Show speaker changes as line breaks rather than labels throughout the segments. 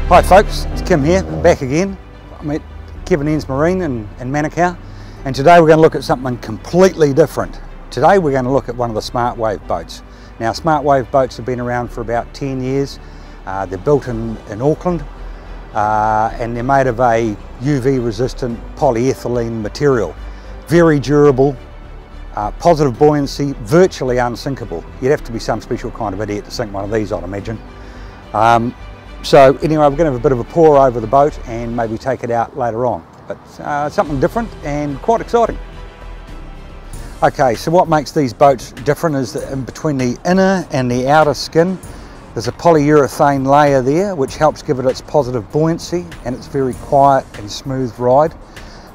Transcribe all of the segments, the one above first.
Hi folks, it's Kim here, back again. I'm at Kevin Innes Marine in Manukau, and today we're going to look at something completely different. Today we're going to look at one of the Smart Wave boats. Now Smart Wave boats have been around for about 10 years. They're built in Auckland and they're made of a UV resistant polyethylene material. Very durable, positive buoyancy, virtually unsinkable. You'd have to be some special kind of idiot to sink one of these, I'd imagine. So anyway, we're going to have a bit of a pour over the boat and maybe take it out later on. But something different and quite exciting. Okay, so what makes these boats different is that in between the inner and the outer skin, there's a polyurethane layer there which helps give it its positive buoyancy and its very quiet and smooth ride.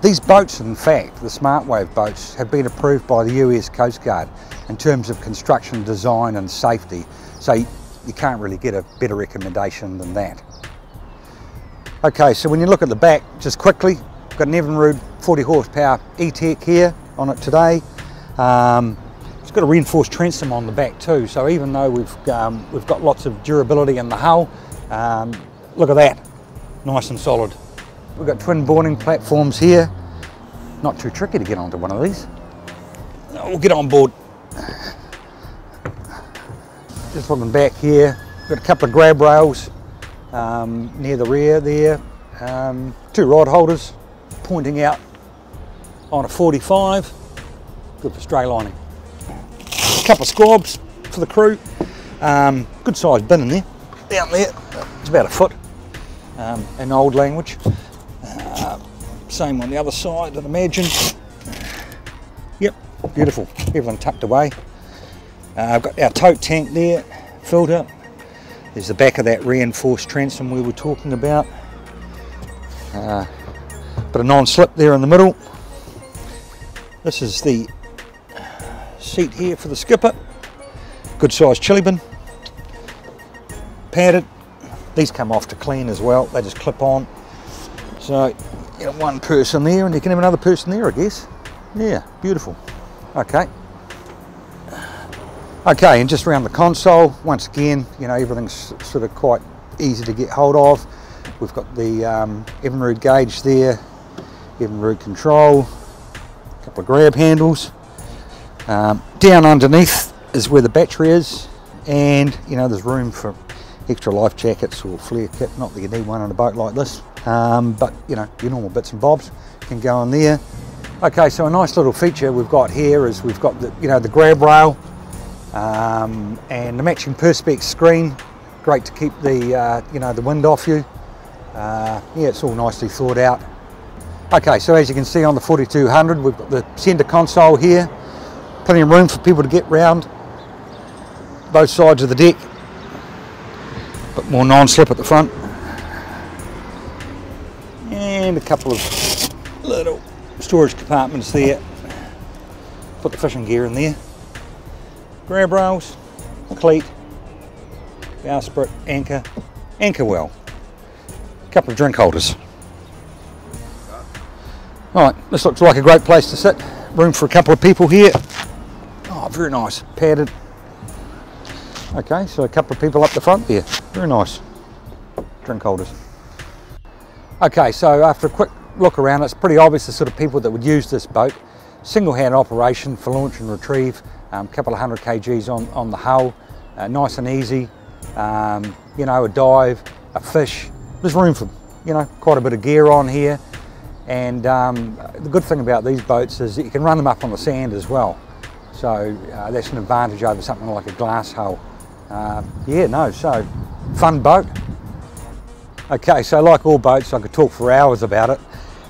These boats, in fact, the Smart Wave boats, have been approved by the US Coast Guard in terms of construction design and safety. So you can't really get a better recommendation than that. Okay, so when you look at the back, just quickly, we've got an Evinrude 40 horsepower E-Tech here on it today. It's got a reinforced transom on the back too, so even though we've got lots of durability in the hull, look at that, nice and solid. We've got twin boarding platforms here. Not too tricky to get onto one of these. We'll get on board. Just looking back here, got a couple of grab rails near the rear there, two rod holders pointing out on a 45, good for stray lining. A couple of squabs for the crew, good sized bin in there, down there, it's about a foot in old language. Same on the other side, I'd imagine. Yep, beautiful, everything tucked away. I've got our tote tank there, filter. There's the back of that reinforced transom we were talking about. Bit of non-slip there in the middle. This is the seat here for the skipper. Good sized chili bin. Padded. These come off to clean as well. They just clip on. So you got one person there and you can have another person there, I guess. Yeah, beautiful. Okay. Okay, and just around the console, once again, you know, everything's sort of quite easy to get hold of. We've got the Evinrude gauge there, Evinrude control, a couple of grab handles. Down underneath is where the battery is, and you know, there's room for extra life jackets or flare kit. Not that you need one on a boat like this, but you know, your normal bits and bobs can go in there. Okay, so a nice little feature we've got here is we've got the, you know, the grab rail. And the matching Perspex screen, great to keep the you know, the wind off you. Yeah, it's all nicely thought out. Okay, so as you can see on the 4200, we've got the centre console here, plenty of room for people to get round both sides of the deck. Bit more non-slip at the front, and a couple of little storage compartments there. Put the fishing gear in there. Grab rails, cleat, bowsprit, anchor well, a couple of drink holders. Alright, this looks like a great place to sit. Room for a couple of people here. Oh, very nice, padded. Okay, so a couple of people up the front there, very nice. Drink holders. Okay, so after a quick look around, it's pretty obvious the sort of people that would use this boat. Single hand operation for launch and retrieve. Couple of 100 kgs on the hull, nice and easy. You know, a dive, a fish. There's room for, you know, quite a bit of gear on here. And the good thing about these boats is that you can run them up on the sand as well. So that's an advantage over something like a glass hull. Yeah, no, so fun boat. Okay, so like all boats, I could talk for hours about it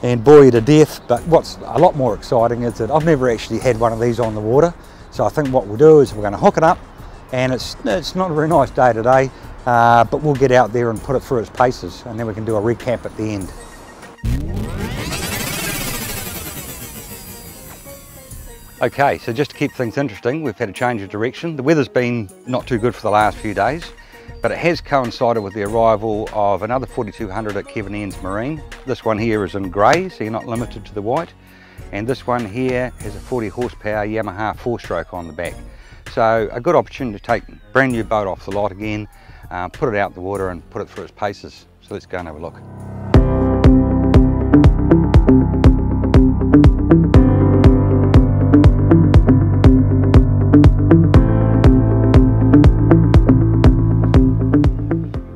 and bore you to death. But what's a lot more exciting is that I've never actually had one of these on the water. So I think what we'll do is we're going to hook it up, and it's not a very nice day today, but we'll get out there and put it through its paces, and then we can do a recap at the end. Okay, so just to keep things interesting, we've had a change of direction. The weather's been not too good for the last few days, but it has coincided with the arrival of another 4200 at Kevin Innes Marine. This one here is in grey, so you're not limited to the white. And this one here has a 40 horsepower Yamaha 4-stroke on the back. So a good opportunity to take a brand new boat off the lot again, put it out the water and put it through its paces. So let's go and have a look.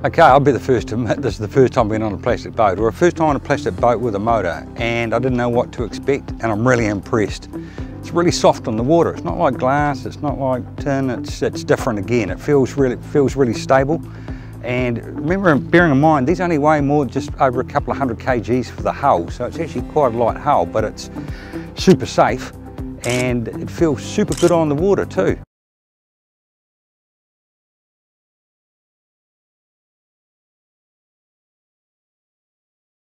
Okay, I'll be the first to admit this is the first time I've been on a plastic boat, or a first time on a plastic boat with a motor, and I didn't know what to expect, and I'm really impressed. It's really soft on the water. It's not like glass, it's not like tin, it's different again. It feels really stable. And remember, bearing in mind, these only weigh more just over a couple of 100 kgs for the hull, so it's actually quite a light hull, but it's super safe, and it feels super good on the water too.